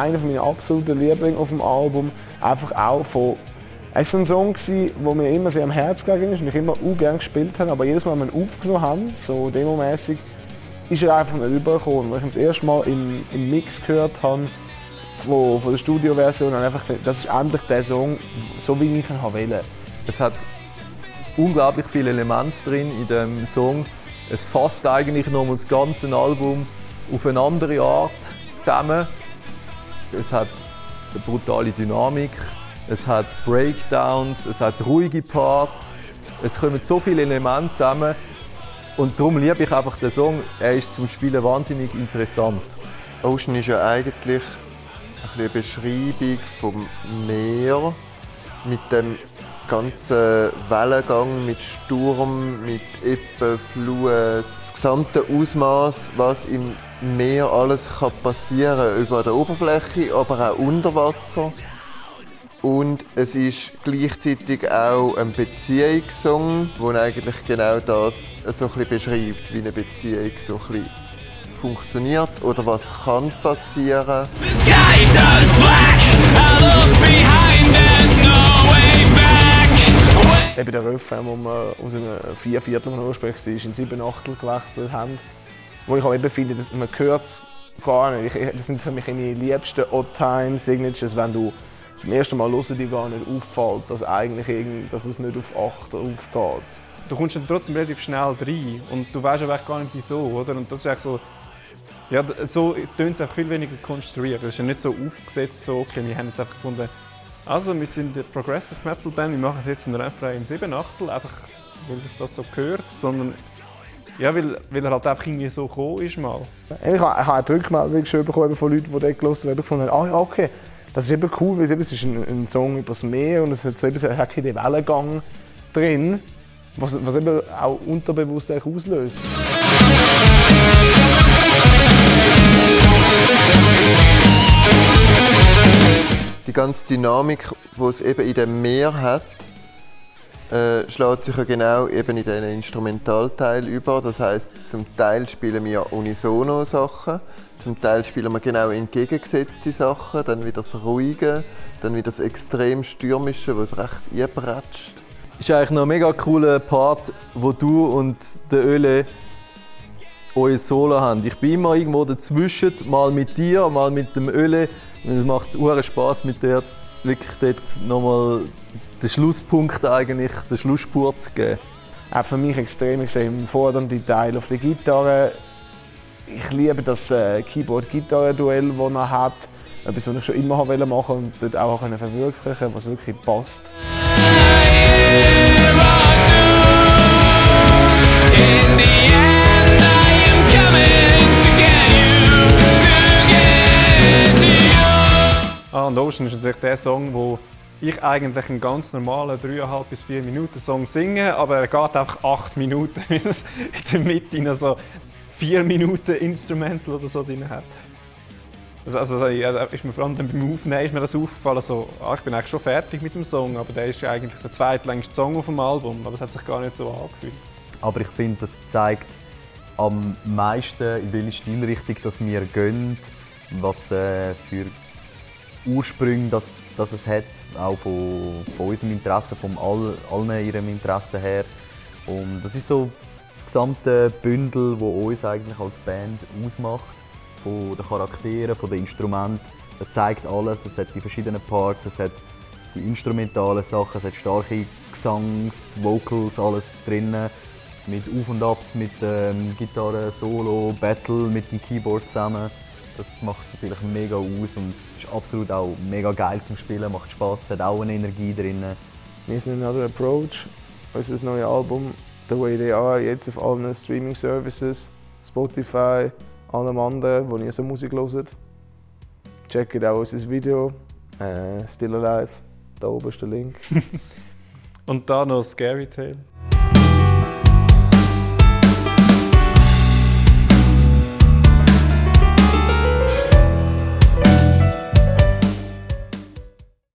einer meiner absoluten Lieblinge auf dem Album. Einfach auch von... Es war ein Song, der mir immer sehr am Herzen gelegen ist und ich immer auch gerne gespielt habe. Aber jedes Mal, wenn wir ihn aufgenommen haben, so demomäßig, ist er einfach nicht rübergekommen. Als ich ihn das erste Mal im Mix gehört habe, von der Studioversion, habe ich einfach gedacht, das ist endlich der Song, so wie ich ihn wollte. Es hat unglaublich viele Elemente drin in dem Song. Es fasst eigentlich nochmal das ganze Album auf eine andere Art zusammen. Es hat eine brutale Dynamik, es hat Breakdowns, es hat ruhige Parts. Es kommen so viele Elemente zusammen und darum liebe ich einfach den Song. Er ist zum Spielen wahnsinnig interessant. Ocean ist ja eigentlich eine Beschreibung vom Meer mit dem ganzen Wellengang, mit Sturm, mit Ebbe, Flut, das gesamte Ausmaß, was im Meer alles passieren kann, über der Oberfläche, aber auch unter Wasser. Und es ist gleichzeitig auch ein Beziehungssong, der eigentlich genau das so ein bisschen beschreibt, wie eine Beziehung so ein bisschen funktioniert oder was kann passieren. Eben der Refrain, wo wir aus einer 4/4 ursprünglich war, in 7/8 gewechselt haben. Wo ich auch eben finde, dass man hört es gar nicht. Das sind für mich meine liebsten Old-Time-Signatures, wenn du zum ersten Mal hörst, dir gar nicht auffällt, dass es nicht auf 8 aufgeht. Du kommst dann trotzdem relativ schnell rein und du weißt aber gar nicht wieso, oder? Und das ist so, ja, so tönt es auch viel weniger konstruiert. Es ist ja nicht so aufgesetzt, so, okay, wir haben jetzt einfach gefunden, also wir sind eine Progressive Metal Band, wir machen jetzt einen Refrain im 7/8, einfach weil sich das so gehört, sondern ja, weil er halt einfach irgendwie so gekommen ist mal. Ich habe eine Rückmeldung schon bekommen von Leuten, die dort gehört haben, gefunden haben, ja, okay, das ist eben cool, weil es ist ein Song über das Meer und es hat so eben den Wellengang drin, was eben auch unterbewusst auslöst. Die ganze Dynamik, die es eben in dem Meer hat, schlägt sich ja genau eben in diesen Instrumentalteil über. Das heisst, zum Teil spielen wir unisono Sachen, zum Teil spielen wir genau entgegengesetzte Sachen, dann wieder das Ruhige, dann wieder das extrem Stürmische, was recht einbratscht. Es ist eigentlich noch ein mega cooler Part, wo du und der Öle euer Solo haben. Ich bin immer irgendwo dazwischen, mal mit dir, mal mit dem Öle. Und es macht unglaublich Spass, mit dir wirklich dort nochmal den Schlusspunkt eigentlich, den Schlussspurt zu geben. Auch für mich extrem im fordernden Teil auf der Gitarre. Ich liebe das Keyboard-Gitarre-Duell, das er hat. Etwas, was ich schon immer machen wollte und dort auch verwirklichen konnte, was wirklich passt. Und Ocean ist natürlich der Song, wo ich eigentlich einen ganz normalen 3,5 bis 4 Minuten Song singe, aber er geht einfach 8 Minuten, weil es in der Mitte noch so 4 Minuten Instrumental oder so drin hat. Also ja, ist mir vor allem beim Aufnehmen ist mir das aufgefallen, so, ich bin eigentlich schon fertig mit dem Song, aber der ist ja eigentlich der zweitlängste Song auf dem Album, aber es hat sich gar nicht so angefühlt. Aber ich finde, das zeigt am meisten, in welche Stilrichtung dass wir gehen, was für Ursprünge das es hat, auch von unserem Interesse, von allen ihrem Interesse her. Und das ist so das gesamte Bündel, das uns eigentlich als Band ausmacht, von den Charakteren, von den Instrumenten. Es zeigt alles, es hat die verschiedenen Parts, es hat die instrumentalen Sachen, es hat starke Gesangs-, Vocals, alles drin. Mit Auf und Abs, mit Gitarre, Solo, Battle, mit dem Keyboard zusammen. Das macht es natürlich mega aus und ist absolut auch mega geil zum Spielen, macht Spass, hat auch eine Energie drin. Wir sind Another Approach, unser neues Album The Way They Are, jetzt auf allen Streaming-Services, Spotify, allem anderen, wo ihr so Musik hört. Checkt auch unser Video, Still Alive, da oben ist der Link. Und da noch Scary Tale.